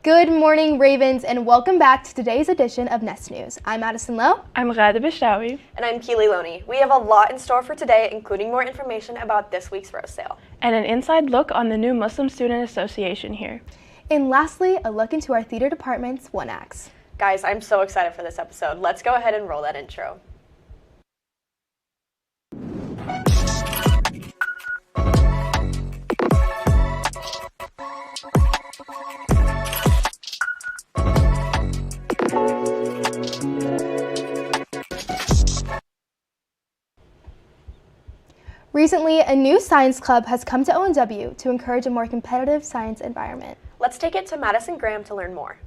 Good morning, Ravens, and welcome back to today's edition of Nest News. I'm Madison Lowe. I'm Ghada Bishtawi. And I'm Keely Loney. We have a lot in store for today, including more information about this week's roast sale. And an inside look on the new Muslim Student Association here. And lastly, a look into our theater department's one acts. Guys, I'm so excited for this episode. Let's go ahead and roll that intro. Recently, a new science club has come to ONW to encourage a more competitive science environment. Let's take it to Madison Graham to learn more.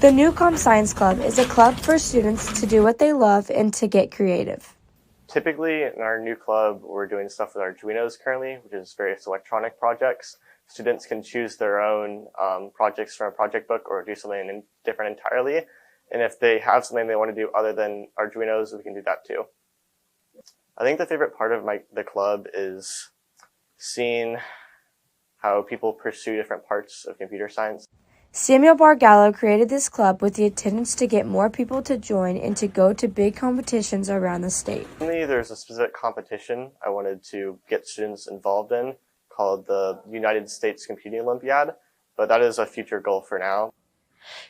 The Newcomb Science Club is a club for students to do what they love and to get creative. Typically, in our new club, we're doing stuff with our Arduinos currently, which is various electronic projects. Students can choose their own projects from a project book or do something different entirely. And if they have something they want to do other than Arduinos, we can do that too. I think the favorite part of the club is seeing how people pursue different parts of computer science. Samuel Bargallo created this club with the intentions to get more people to join and to go to big competitions around the state. There's a specific competition I wanted to get students involved in called the United States Computing Olympiad, but that is a future goal for now.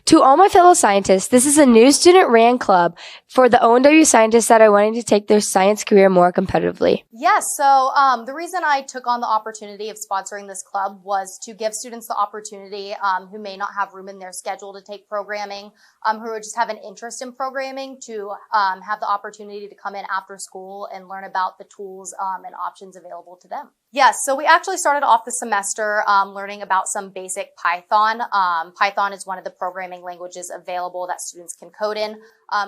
To all my fellow scientists, this is a new student-ran club for the ONW scientists that are wanting to take their science career more competitively. Yes, so the reason I took on the opportunity of sponsoring this club was to give students the opportunity who may not have room in their schedule to take programming, who just have an interest in programming, to have the opportunity to come in after school and learn about the tools and options available to them. Yes, so we actually started off the semester learning about some basic Python. Python is one of the programming languages available that students can code in.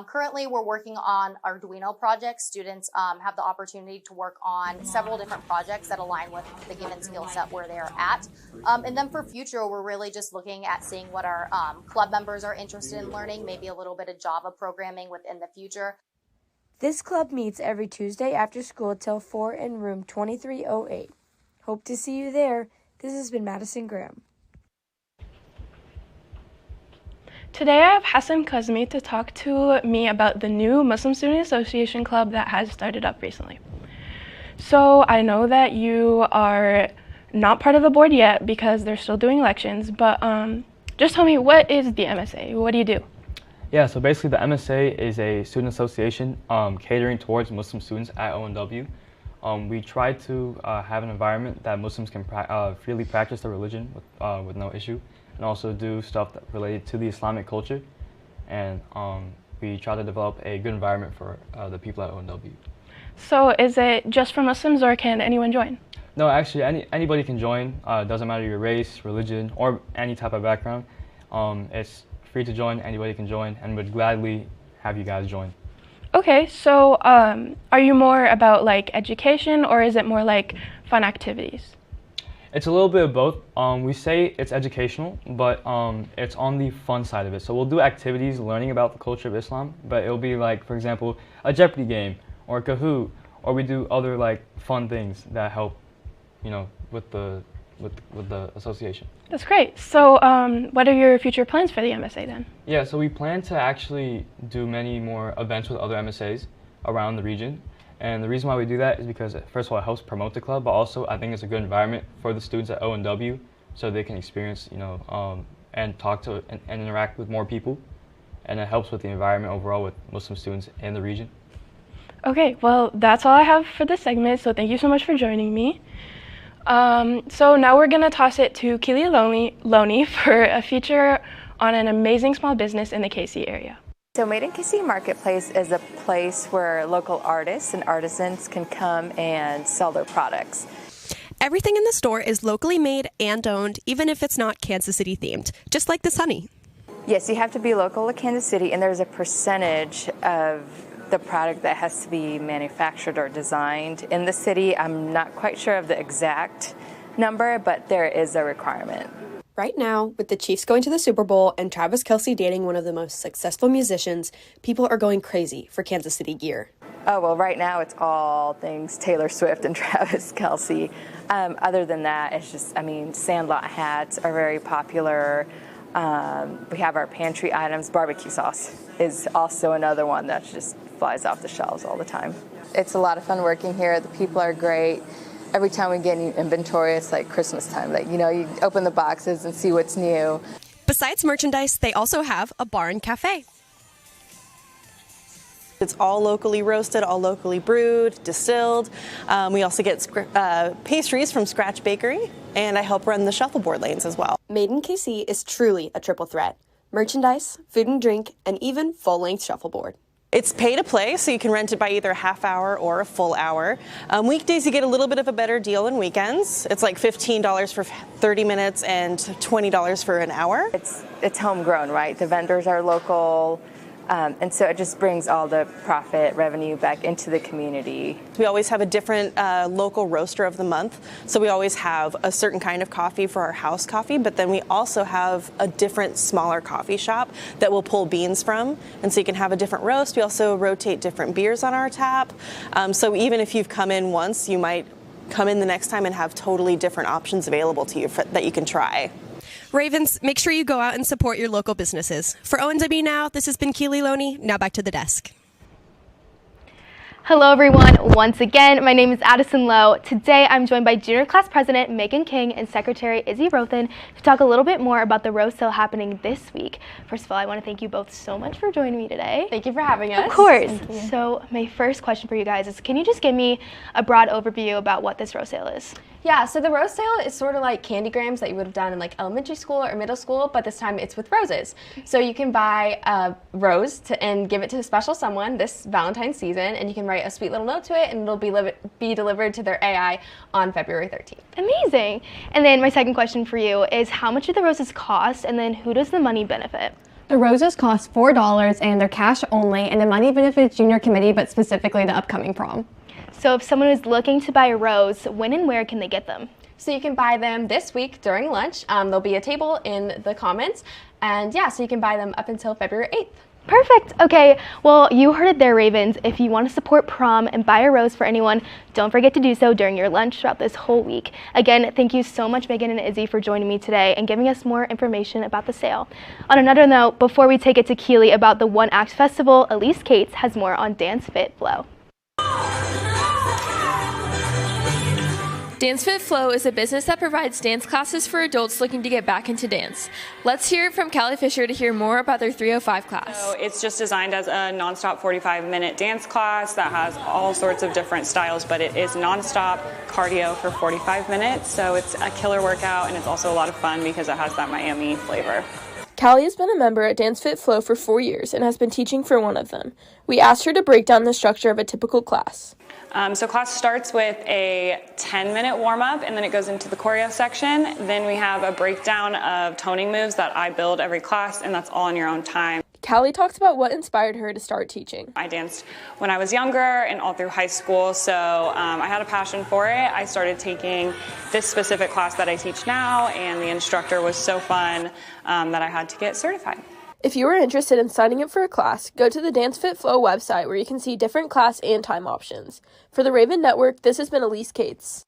Currently, we're working on Arduino projects. Students have the opportunity to work on several different projects that align with the given skill set where they're at. And then for future, we're really just looking at seeing what our club members are interested in learning, maybe a little bit of Java programming within the future. This club meets every Tuesday after school till 4 in room 2308. Hope to see you there. This has been Madison Graham. Today I have Hassan Kazmi to talk to me about the new Muslim Student Association Club that has started up recently. So I know that you are not part of the board yet because they're still doing elections, but just tell me, what is the MSA? What do you do? Yeah, so basically the MSA is a student association catering towards Muslim students at ONW. We try to have an environment that Muslims can freely practice their religion with no issue, and also do stuff that related to the Islamic culture. And we try to develop a good environment for the people at ONW. So is it just for Muslims or can anyone join? No, actually anybody can join. It doesn't matter your race, religion, or any type of background. It's free to join, anybody can join, and would gladly have you guys join. Okay, so are you more about like education or is it more like fun activities? It's a little bit of both. We say it's educational, but it's on the fun side of it. So we'll do activities learning about the culture of Islam, but it'll be like, for example, a Jeopardy game or a Kahoot, or we do other like fun things that help, with the association. That's great. So what are your future plans for the MSA then? Yeah, so we plan to actually do many more events with other MSAs around the region. And the reason why we do that is because, first of all, it helps promote the club, but also I think it's a good environment for the students at ONW so they can experience, and talk to and interact with more people. And it helps with the environment overall with Muslim students in the region. Okay, well, that's all I have for this segment, so thank you so much for joining me. So now we're going to toss it to Keely Loney for a feature on an amazing small business in the KC area. So Made in KC Marketplace is a place where local artists and artisans can come and sell their products. Everything in the store is locally made and owned, even if it's not Kansas City themed, just like this honey. Yes, you have to be local to Kansas City, and there's a percentage of the product that has to be manufactured or designed in the city. I'm not quite sure of the exact number, but there is a requirement. Right now, with the Chiefs going to the Super Bowl and Travis Kelce dating one of the most successful musicians, people are going crazy for Kansas City gear. Oh, well, right now it's all things Taylor Swift and Travis Kelce. Other than that, it's just, I mean, Sandlot hats are very popular. We have our pantry items. Barbecue sauce is also another one that just flies off the shelves all the time. It's a lot of fun working here. The people are great. Every time we get new inventory, it's like Christmas time. Like, you know, you open the boxes and see what's new. Besides merchandise, they also have a bar and cafe. It's all locally roasted, all locally brewed, distilled. We also get pastries from Scratch Bakery, and I help run the shuffleboard lanes as well. Made in KC is truly a triple threat. Merchandise, food and drink, and even full-length shuffleboard. It's pay to play, so you can rent it by either a half hour or a full hour. Weekdays, you get a little bit of a better deal than weekends. It's like $15 for 30 minutes and $20 for an hour. It's homegrown, right? The vendors are local. And so it just brings all the profit revenue back into the community. We always have a different local roaster of the month. So we always have a certain kind of coffee for our house coffee, but then we also have a different smaller coffee shop that we'll pull beans from. And so you can have a different roast. We also rotate different beers on our tap. So even if you've come in once, you might come in the next time and have totally different options available to you that you can try. Ravens, make sure you go out and support your local businesses. For ONW Now, this has been Keely Loney. Now back to the desk. Hello everyone, once again, my name is Addison Lowe. Today I'm joined by Junior Class President Megan King and Secretary Izzy Rothen to talk a little bit more about the roast sale happening this week. First of all, I want to thank you both so much for joining me today. Thank you for having us. Of course. So my first question for you guys is, can you just give me a broad overview about what this roast sale is? Yeah, so the roast sale is sort of like candygrams that you would have done in like elementary school or middle school, but this time it's with roses. So you can buy a rose and give it to a special someone this Valentine's season, and you can write a sweet little note to it, and it'll be delivered to their AI on February 13th. Amazing. And then my second question for you is, how much do the roses cost, and then who does the money benefit? The roses cost $4 and they're cash only, and the money benefits junior committee, but specifically the upcoming prom. So if someone is looking to buy a rose, when and where can they get them? So you can buy them this week during lunch. There'll be a table in the comments, and yeah, so you can buy them up until February 8th. Perfect. Okay, well, you heard it there, Ravens. If you want to support prom and buy a rose for anyone, don't forget to do so during your lunch throughout this whole week. Again, thank you so much, Megan and Izzy, for joining me today and giving us more information about the sale. On another note, before we take it to Keely about the One Act Festival, Elise Cates has more on Dance Fit Flow. Dance Fit Flow is a business that provides dance classes for adults looking to get back into dance. Let's hear from Callie Fisher to hear more about their 305 class. So it's just designed as a nonstop 45-minute dance class that has all sorts of different styles, but it is nonstop cardio for 45 minutes. So it's a killer workout, and it's also a lot of fun because it has that Miami flavor. Callie has been a member at Dance Fit Flow for 4 years and has been teaching for one of them. We asked her to break down the structure of a typical class. So class starts with a 10-minute warm-up, and then it goes into the choreo section. Then we have a breakdown of toning moves that I build every class, and that's all in your own time. Callie talks about what inspired her to start teaching. I danced when I was younger and all through high school, so I had a passion for it. I started taking this specific class that I teach now, and the instructor was so fun that I had to get certified. If you are interested in signing up for a class, go to the Dance Fit Flow website where you can see different class and time options. For the Raven Network, this has been Elise Cates.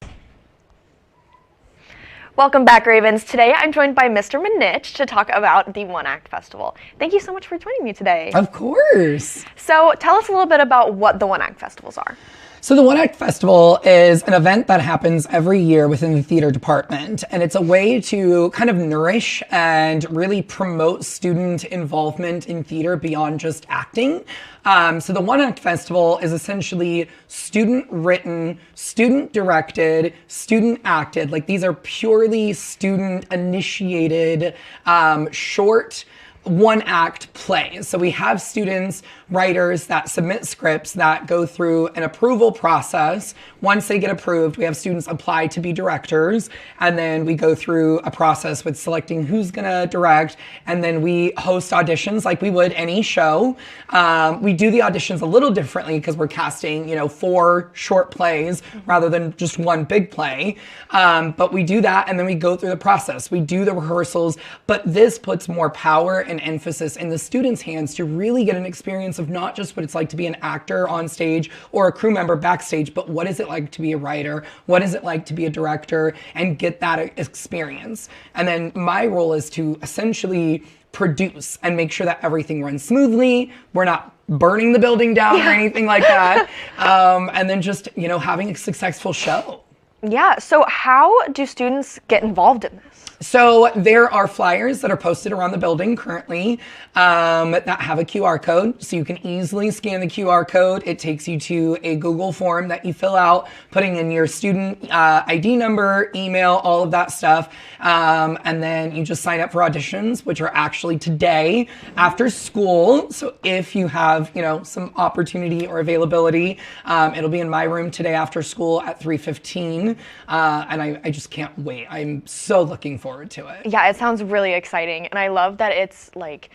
Welcome back, Ravens. Today I'm joined by Mr. Manich to talk about the One Act Festival. Thank you so much for joining me today. Of course. So tell us a little bit about what the One Act Festivals are. So the One Act Festival is an event that happens every year within the theater department, and it's a way to kind of nourish and really promote student involvement in theater beyond just acting. So the One Act Festival is essentially student-written, student-directed, student-acted. Like, these are purely student-initiated, short one-act plays. So we have students, writers that submit scripts that go through an approval process. Once they get approved, we have students apply to be directors, and then we go through a process with selecting who's gonna direct, and then we host auditions like we would any show. We do the auditions a little differently because we're casting, 4 short plays rather than just one big play. But we do that, and then we go through the process. We do the rehearsals, but this puts more power and an emphasis in the students' hands to really get an experience of not just what it's like to be an actor on stage or a crew member backstage, but what is it like to be a writer? What is it like to be a director, and get that experience? And then my role is to essentially produce and make sure that everything runs smoothly. We're not burning the building down or anything like that. And then just, you know, having a successful show. Yeah, so how do students get involved in this? So there are flyers that are posted around the building currently that have a QR code. So you can easily scan the QR code. It takes you to a Google form that you fill out, putting in your student ID number, email, all of that stuff. And then you just sign up for auditions, which are actually today after school. So if you have, you know, some opportunity or availability, it'll be in my room today after school at 3:15. And I just can't wait. I'm so looking forward to it. Yeah, it sounds really exciting. And I love that it's like,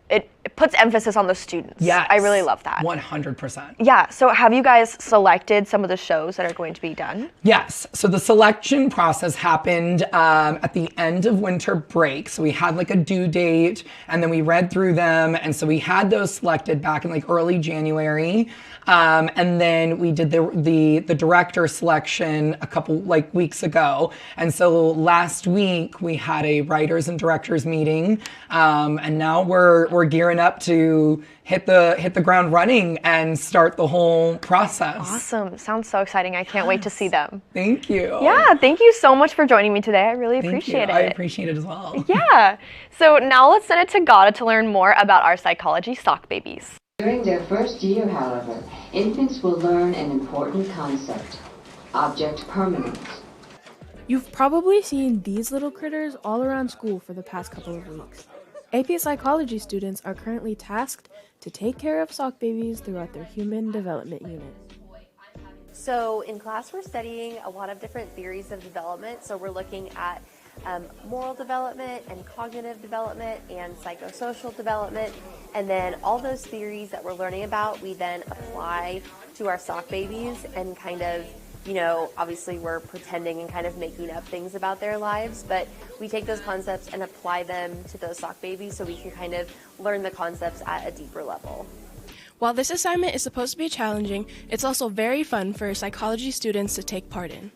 it puts emphasis on the students. Yes. I really love that. 100%. Yeah, so have you guys selected some of the shows that are going to be done? Yes, so the selection process happened at the end of winter break. So we had like a due date, and then we read through them. And so we had those selected back in like early January. And then we did the director selection a couple like weeks ago. And so last week we had a writers and directors meeting. And now we're gearing up to hit the ground running and start the whole process. Awesome. Sounds so exciting. I can't wait to see them. Thank you. Yeah, thank you so much for joining me today. I really appreciate it. I appreciate it as well. Yeah. So now let's send it to Gada to learn more about our psychology sock babies. During their first year, however, infants will learn an important concept: object permanence. You've probably seen these little critters all around school for the past couple of weeks. AP Psychology students are currently tasked to take care of sock babies throughout their human development unit. So in class we're studying a lot of different theories of development. So we're looking at moral development and cognitive development and psychosocial development. And then all those theories that we're learning about, we then apply to our sock babies and kind of, you know, obviously we're pretending and kind of making up things about their lives, but we take those concepts and apply them to those sock babies so we can kind of learn the concepts at a deeper level. While this assignment is supposed to be challenging, it's also very fun for psychology students to take part in.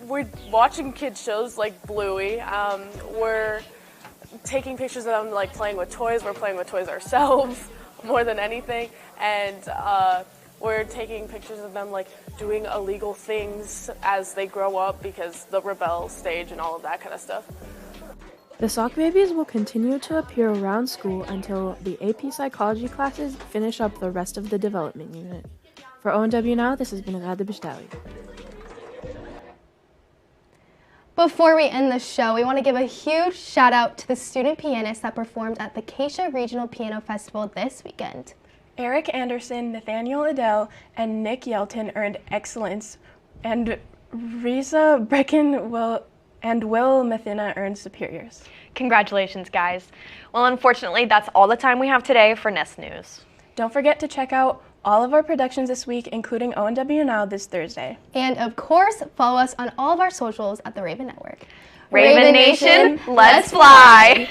We're watching kids shows like Bluey. We're taking pictures of them like playing with toys. We're playing with toys ourselves more than anything. And we're taking pictures of them like doing illegal things as they grow up because the rebel stage and all of that kind of stuff. The sock babies will continue to appear around school until the AP Psychology classes finish up the rest of the development unit. For ONW Now, this has been Ghada Bishtawi. Before we end the show, we want to give a huge shout out to the student pianists that performed at the Keisha Regional Piano Festival this weekend. Eric Anderson, Nathaniel Adele, and Nick Yelton earned excellence, and Riza Brecken Will Mathina earned superiors. Congratulations, guys. Well, unfortunately, that's all the time we have today for Nest News. Don't forget to check out all of our productions this week, including ONW Now this Thursday. And of course, follow us on all of our socials at the Raven Network. Raven Nation, let's fly!